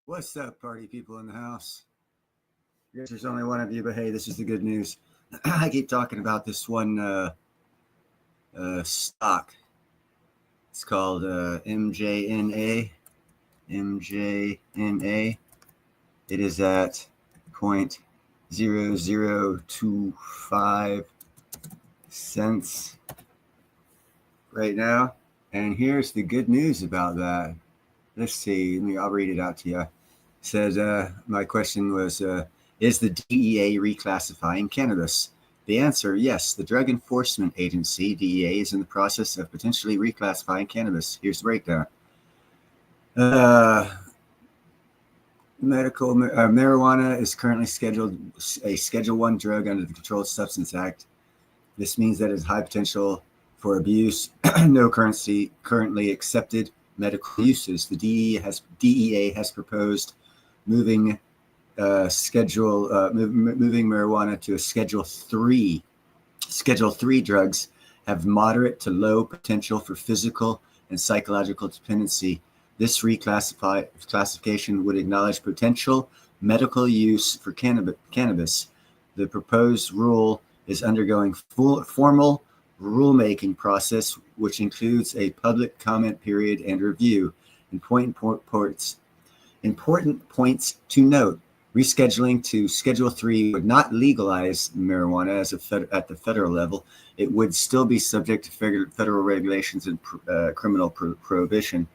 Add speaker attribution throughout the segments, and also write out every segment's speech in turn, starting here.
Speaker 1: What's up, party people in the house? I guess there's only one of you, but hey, this is the good news. I keep talking about this one stock. It's called MJNA. MJNA. It is at 0.0025 cents right now. And here's the good news about that. Let's see. I'll read it out to you. It says, my question was, is the DEA reclassifying cannabis? The answer, yes. The Drug Enforcement Agency, DEA, is in the process of potentially reclassifying cannabis. Here's the breakdown. Medical marijuana is currently scheduled a Schedule 1 drug under the Controlled Substance Act. This means that it has high potential for abuse, no currently accepted medical uses. The DEA has proposed moving moving marijuana to a Schedule 3. Schedule 3 drugs have moderate to low potential for physical and psychological dependency. This reclassification would acknowledge potential medical use for cannabis. The proposed rule is undergoing formal rulemaking process, which includes a public comment period and review. Important points to note: rescheduling to Schedule 3 would not legalize marijuana at the federal level. It would still be subject to federal regulations and criminal prohibition.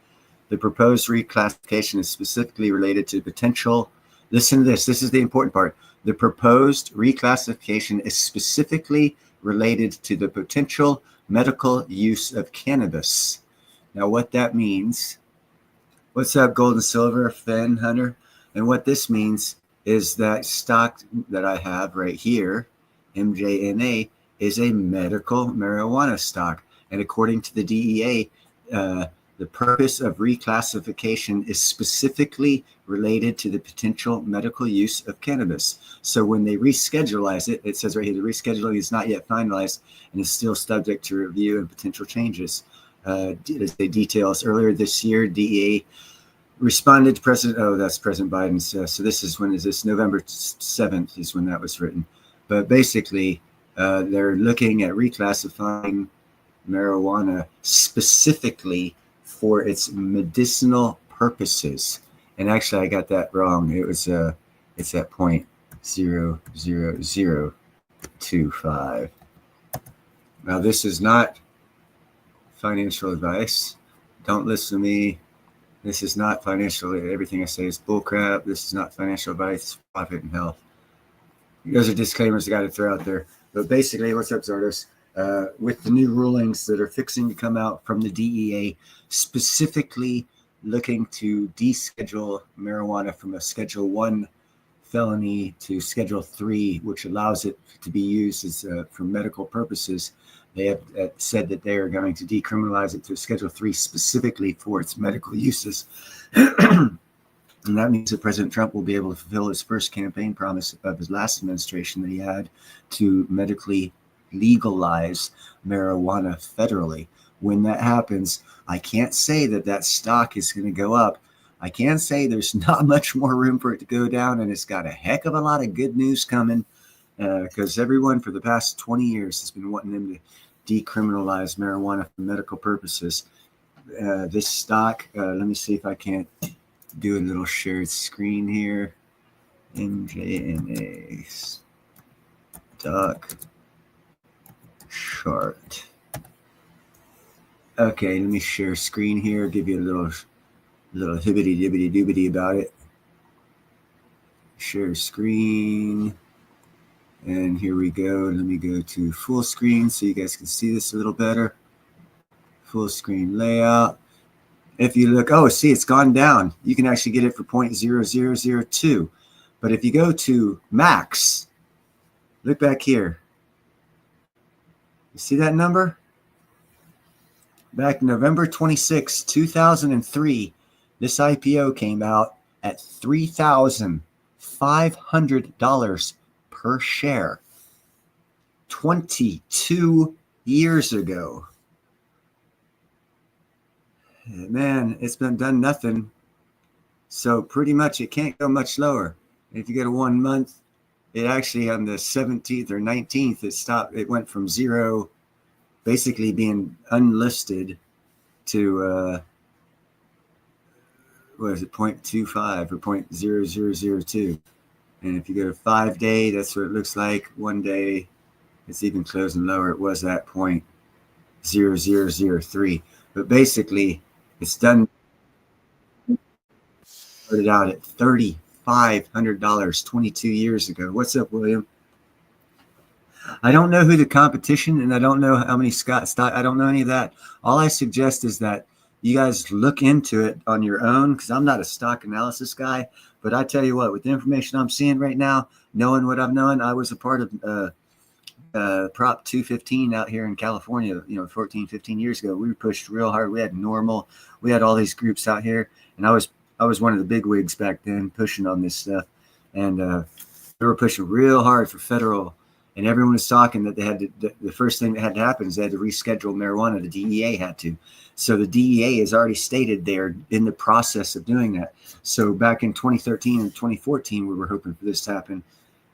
Speaker 1: The proposed reclassification is specifically related to potential. Listen to this. This is the important part. The proposed reclassification is specifically related to the potential medical use of cannabis. Now, what that means, what's up, gold and silver, Fen Hunter? And what this means is that stock that I have right here, MJNA, is a medical marijuana stock. And according to the DEA, the purpose of reclassification is specifically related to the potential medical use of cannabis. So when they reschedule it, it says right here, the rescheduling is not yet finalized and is still subject to review and potential changes. As they details earlier this year, DEA responded to President Biden's. So this is November 7th is when that was written. But basically, they're looking at reclassifying marijuana specifically for its medicinal purposes. And actually, I got that wrong. It's at 0.00025. Now, this is not financial advice. Don't listen to me. This is not financial. Everything I say is bullcrap. This is not financial advice. Profit and health. Those are disclaimers I got to throw out there. But basically, what's up, Zardos? With the new rulings that are fixing to come out from the DEA, specifically looking to deschedule marijuana from a Schedule 1 felony to Schedule 3, which allows it to be used as for medical purposes. They have said that they are going to decriminalize it to Schedule 3 specifically for its medical uses. And that means that President Trump will be able to fulfill his first campaign promise of his last administration that he had to medically legalize marijuana federally. When that happens, I can't say that stock is going to go up. I can say there's not much more room for it to go down, and it's got a heck of a lot of good news coming because everyone for the past 20 years has been wanting them to decriminalize marijuana for medical purposes. This stock, let me see if I can't do a little shared screen here. MJNA stock chart. Okay, let me share screen here, give you a little hibbity dibbity doobity about it. Share screen. And here we go. Let me go to full screen so you guys can see this a little better. Full screen layout. If you look, see, it's gone down. You can actually get it for 0.0002. But if you go to max, look back here. You see that number? Back November 26, 2003, this IPO came out at $3,500 per share. 22 years ago. Man, it's been done nothing So pretty much it can't go much lower. If you go to 1 month, it actually on the 17th or 19th, it stopped. It went from zero, basically being unlisted, to what is it, 0.25 or 0.0002. And if you go to 5 day, that's what it looks like. 1 day, it's even closing lower. It was at 0.0003. But basically, it's done. Started out at $3,500 22 years ago. What's up, William? I don't know who the competition, and I don't know how many stock. I don't know any of that. All I suggest is that you guys look into it on your own, because I'm not a stock analysis guy. But I tell you what, with the information I'm seeing right now, knowing what I've known, I was a part of Prop 215 out here in California, 14, 15 years ago. We were pushed real hard. We had Normal. We had all these groups out here, and I was one of the big wigs back then pushing on this stuff. And they were pushing real hard for federal. And everyone was talking that they had to, the first thing that had to happen is they had to reschedule marijuana. The DEA had to. So the DEA has already stated they're in the process of doing that. So back in 2013 and 2014, we were hoping for this to happen.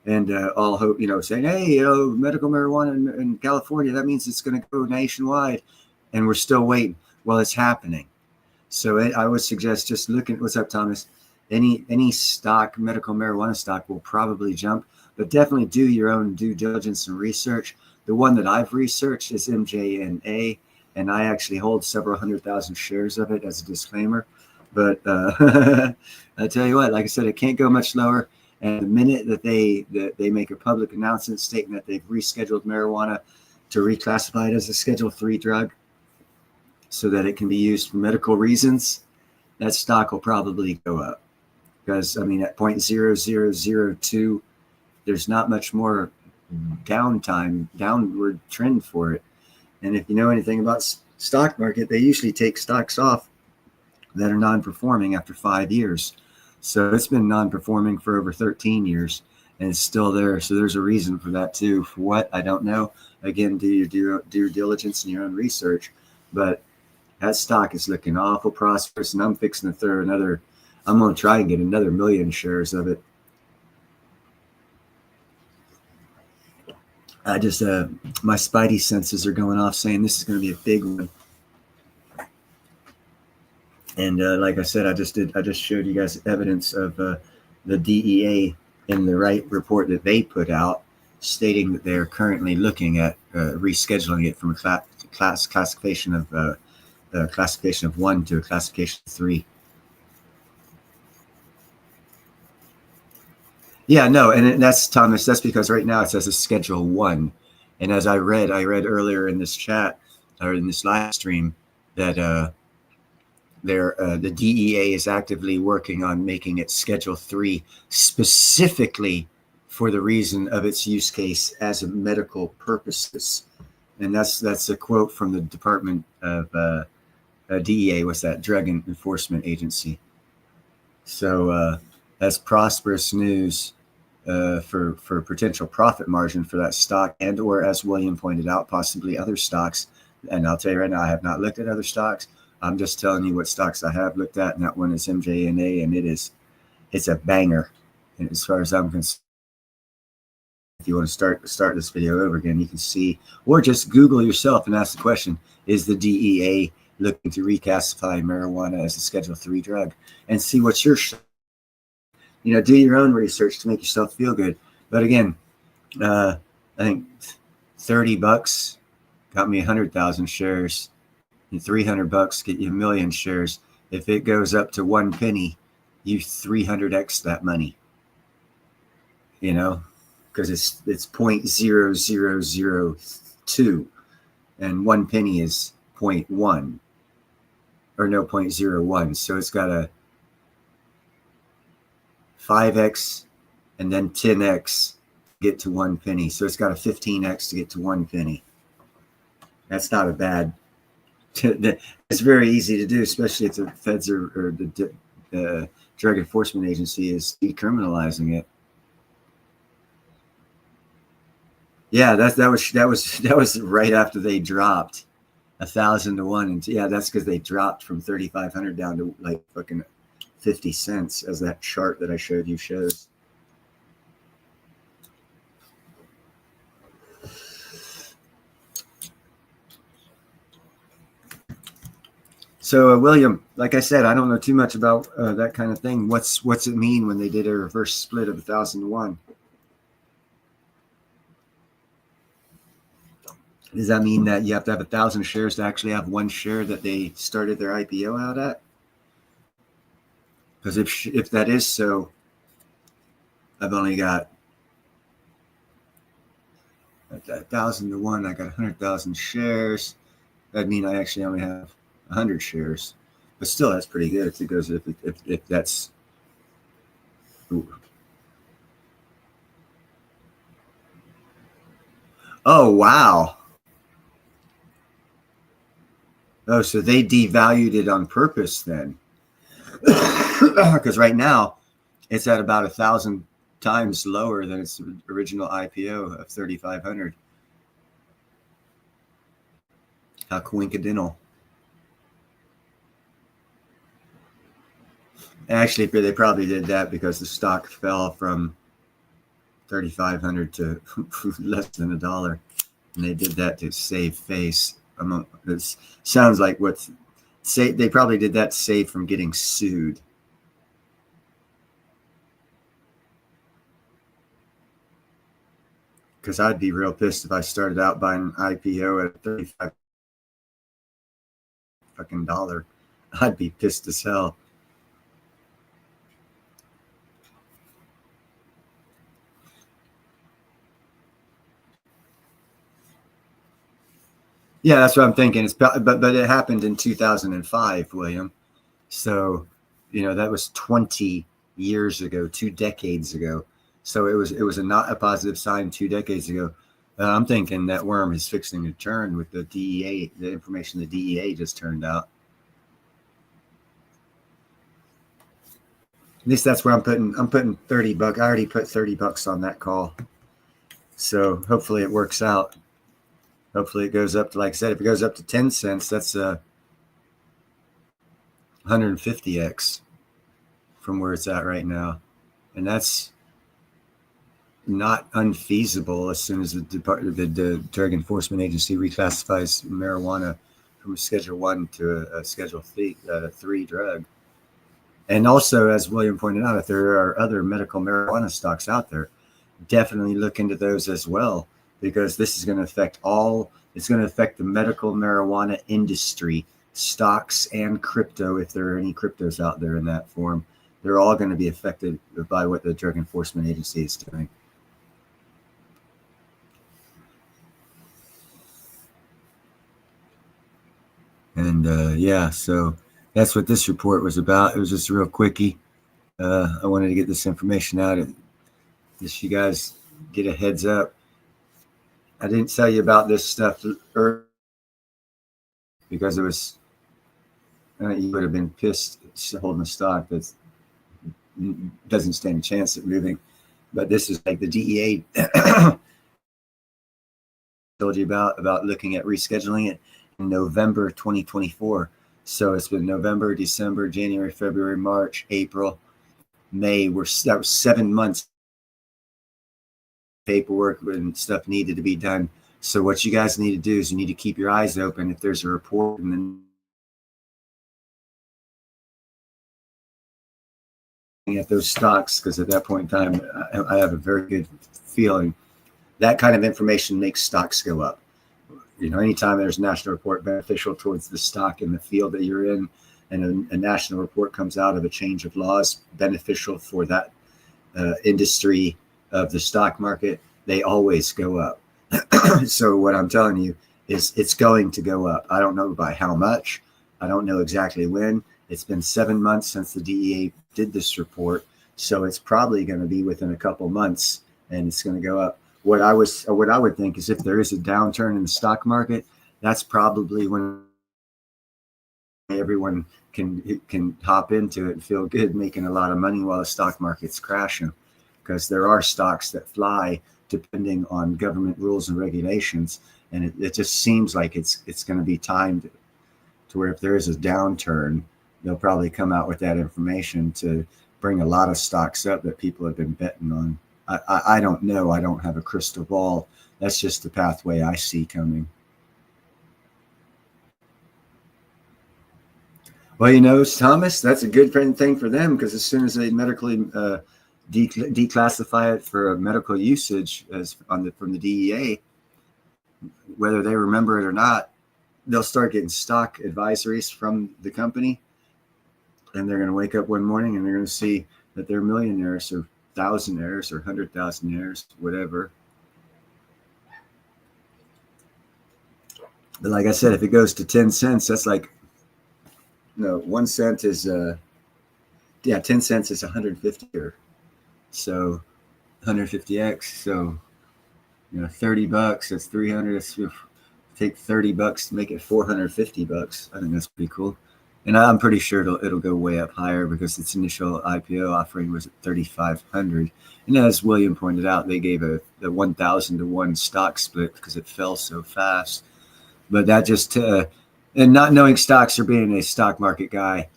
Speaker 1: And all hope, saying, hey, medical marijuana in California, that means it's going to go nationwide. And we're still waiting. Well, it's happening. So I would suggest just looking. What's up, Thomas? Any stock, medical marijuana stock, will probably jump. But definitely do your own due diligence and research. The one that I've researched is MJNA, and I actually hold several 100,000 shares of it as a disclaimer. But I tell you what, like I said, it can't go much lower. And the minute that they make a public announcement stating that they've rescheduled marijuana to reclassify it as a Schedule III drug so that it can be used for medical reasons, that stock will probably go up. Because, at 0.0002, there's not much more downward trend for it. And if you know anything about stock market, they usually take stocks off that are non-performing after 5 years. So it's been non-performing for over 13 years and it's still there. So there's a reason for that too. For what? I don't know. Again, do your due diligence and your own research. But that stock is looking awful prosperous, and I'm fixing to throw I'm going to try and get another 1 million shares of it. I just, my spidey senses are going off saying this is going to be a big one. And like I said, I just showed you guys evidence of the DEA in the right report that they put out, stating that they're currently looking at rescheduling it from a classification of 1 to a classification of 3. Yeah, no, and that's, Thomas, that's because right now it says a Schedule 1. And as I read earlier in this chat or in this live stream that the DEA is actively working on making it Schedule 3 specifically for the reason of its use case as a medical purposes. And that's a quote from the Department of DEA, what's that, Drug Enforcement Agency. So that's prosperous news for potential profit margin for that stock, and or, as William pointed out, possibly other stocks. And I'll tell you right now, I have not looked at other stocks. I'm just telling you what stocks I have looked at, and that one is MJNA, and it's a banger. And as far as I'm concerned, if you want to start this video over again, you can see, or just Google yourself and ask the question, is the DEA looking to reclassify marijuana as a Schedule 3 drug? And see what's your, do your own research to make yourself feel good. But again, I think $30 got me 100,000 shares. And $300 get you 1 million shares. If it goes up to 1 penny, you 300x that money. Because it's 0.0002, and 1 penny is 0.1, or no, 0.01. So it's got a 5x and then 10x to get to 1 penny. So it's got a 15x to get to 1 penny. That's not a bad. It's very easy to do, especially if the feds or the Drug Enforcement Agency is decriminalizing it. Yeah, that was right after they dropped 1,000 to 1, and yeah, that's because they dropped from 3,500 down to like fucking 50 cents, as that chart that I showed you shows. So, William, like I said, I don't know too much about that kind of thing. What's it mean when they did a reverse split of 1,000 to 1? Does that mean that you have to have 1,000 shares to actually have one share that they started their IPO out at? Because if that is so, I've only got 1,000 to 1. I got 100,000 shares. That'd mean I actually only have 100 shares. But still, that's pretty good if it goes if that's. Ooh. Oh, wow. Oh, so they devalued it on purpose then. Because right now it's at about 1,000 times lower than its original IPO of 3,500. How coincidental. Actually, they probably did that because the stock fell from 3,500 to less than $1, and they did that to save face. This sounds like they probably did that to save from getting sued. Because I'd be real pissed if I started out buying an IPO at $35 fucking dollar. I'd be pissed as hell. Yeah, that's what I'm thinking. But it happened in 2005, William. So, that was 20 years ago, 2 decades ago. So it was not a positive sign 2 decades ago. I'm thinking that worm is fixing to turn with the DEA, the information the DEA just turned out. At least that's where I'm putting $30. I already put $30 on that call. So hopefully it works out. Hopefully it goes up to, like I said, if it goes up to 10 cents, that's 150x from where it's at right now. And that's not unfeasible as soon as the Drug Enforcement Agency reclassifies marijuana from a Schedule 1 to a Schedule 3 drug. And also, as William pointed out, if there are other medical marijuana stocks out there, definitely look into those as well, because this is going to affect it's going to affect the medical marijuana industry, stocks and crypto. If there are any cryptos out there in that form, they're all going to be affected by what the Drug Enforcement Agency is doing. And so that's what this report was about. It was just a real quickie. I wanted to get this information out and just you guys get a heads up. I didn't tell you about this stuff earlier because it was you would have been pissed holding a stock that doesn't stand a chance at moving. But this is like the DEA told you about looking at rescheduling it in November 2024. So it's been November, December, January, February, March, April, May. That was 7 months. Paperwork and stuff needed to be done. So what you guys need to do is you need to keep your eyes open. If there's a report and then at those stocks, because at that point in time, I have a very good feeling that kind of information makes stocks go up. Anytime there's a national report beneficial towards the stock in the field that you're in, and a national report comes out of a change of laws beneficial for that industry of the stock market, they always go up. So what I'm telling you is it's going to go up. I don't know by how much. I don't know exactly when. It's been 7 months since the DEA did this report. So it's probably going to be within a couple months and it's going to go up. What I would think is if there is a downturn in the stock market, that's probably when everyone can hop into it and feel good, making a lot of money while the stock market's crashing. Because there are stocks that fly depending on government rules and regulations. And it just seems like it's going to be timed to where if there is a downturn, they'll probably come out with that information to bring a lot of stocks up that people have been betting on. I don't know. I don't have a crystal ball. That's just the pathway I see coming. Well, Thomas, that's a good thing for them, because as soon as they medically declassify it for medical usage from the DEA, whether they remember it or not, they'll start getting stock advisories from the company, and they're going to wake up one morning and they're going to see that they're millionaires or thousandaires or 100,000aires, whatever. But like I said, if it goes to 10 cents, that's like, 1 cent is 10 cents is 150, or so 150x. So, $30, that's 300. That's, take $30 to make it $450. I think that's pretty cool. And I'm pretty sure it'll go way up higher, because its initial IPO offering was at 3,500. And as William pointed out, they gave the 1,000 to 1 stock split because it fell so fast. But that just and not knowing stocks or being a stock market guy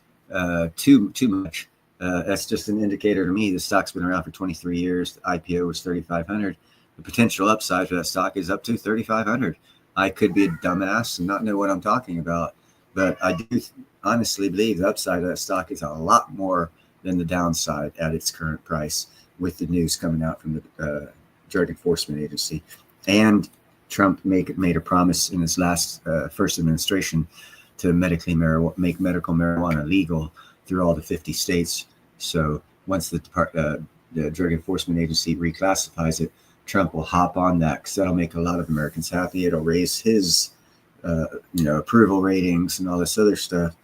Speaker 1: too much, that's just an indicator to me. The stock's been around for 23 years. The IPO was 3,500. The potential upside for that stock is up to 3,500. I could be a dumbass and not know what I'm talking about, but I do honestly believe the upside of that stock is a lot more than the downside at its current price, with the news coming out from the Drug Enforcement Agency. And Trump made a promise in his first administration to make medical marijuana legal through all the 50 states. So once the Drug Enforcement Agency reclassifies it, Trump will hop on that, because that'll make a lot of Americans happy. It'll raise his approval ratings and all this other stuff.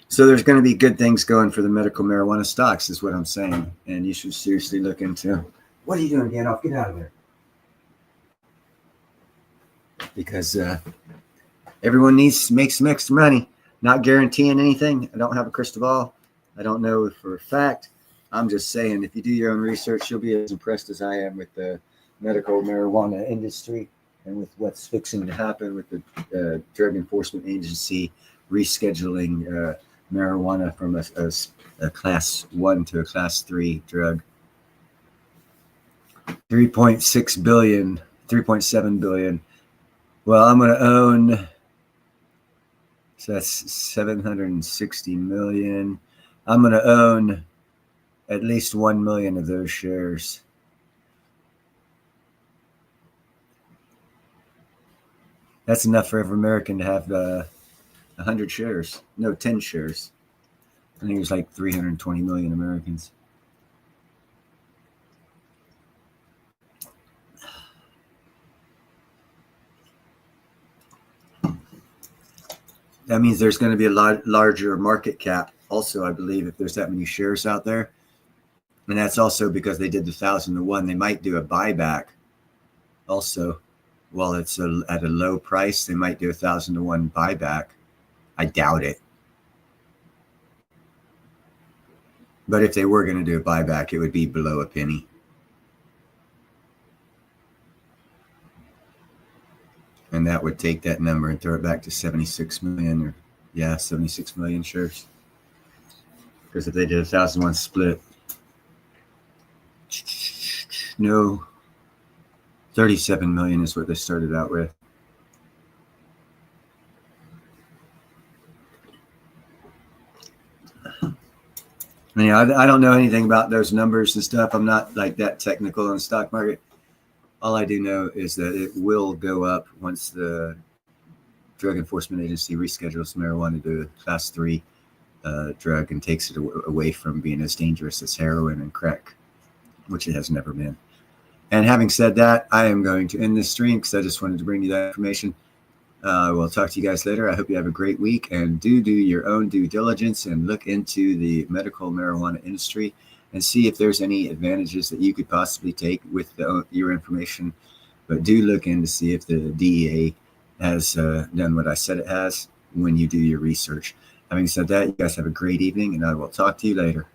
Speaker 1: So there's going to be good things going for the medical marijuana stocks, is what I'm saying. And you should seriously look into. What are you doing, Gandalf? Get out of there. Because everyone needs to make some extra money. Not guaranteeing anything. I don't have a crystal ball. I don't know for a fact. I'm just saying, if you do your own research, you'll be as impressed as I am with the medical marijuana industry and with what's fixing to happen with the Drug Enforcement Agency rescheduling marijuana from a class 1 to a class 3 drug. 3.6 billion, 3.7 billion. Well, I'm going to own, so that's 760 million. I'm going to own at least 1 million of those shares. That's enough for every American to have 100 shares. No, 10 shares. I think it was like 320 million Americans. That means there's going to be a larger market cap also, I believe, if there's that many shares out there. And that's also because they did the 1,000 to 1. They might do a buyback also. While it's at a low price, they might do 1,000 to 1 buyback. I doubt it. But if they were going to do a buyback, it would be below a penny. And that would take that number and throw it back to 76 million, 76 million shares. Because if they did 1,000 to 1 split, no, 37 million is what they started out with. I don't know anything about those numbers and stuff. I'm not like that technical in the stock market. All I do know is that it will go up once the Drug Enforcement Agency reschedules marijuana to a class 3 drug and takes it away from being as dangerous as heroin and crack, which it has never been. And having said that, I am going to end this stream because I just wanted to bring you that information. We'll talk to you guys later. I hope you have a great week, and do your own due diligence and look into the medical marijuana industry and see if there's any advantages that you could possibly take with your information. But do look in to see if the DEA has done what I said it has when you do your research. Having said that, you guys have a great evening, and I will talk to you later.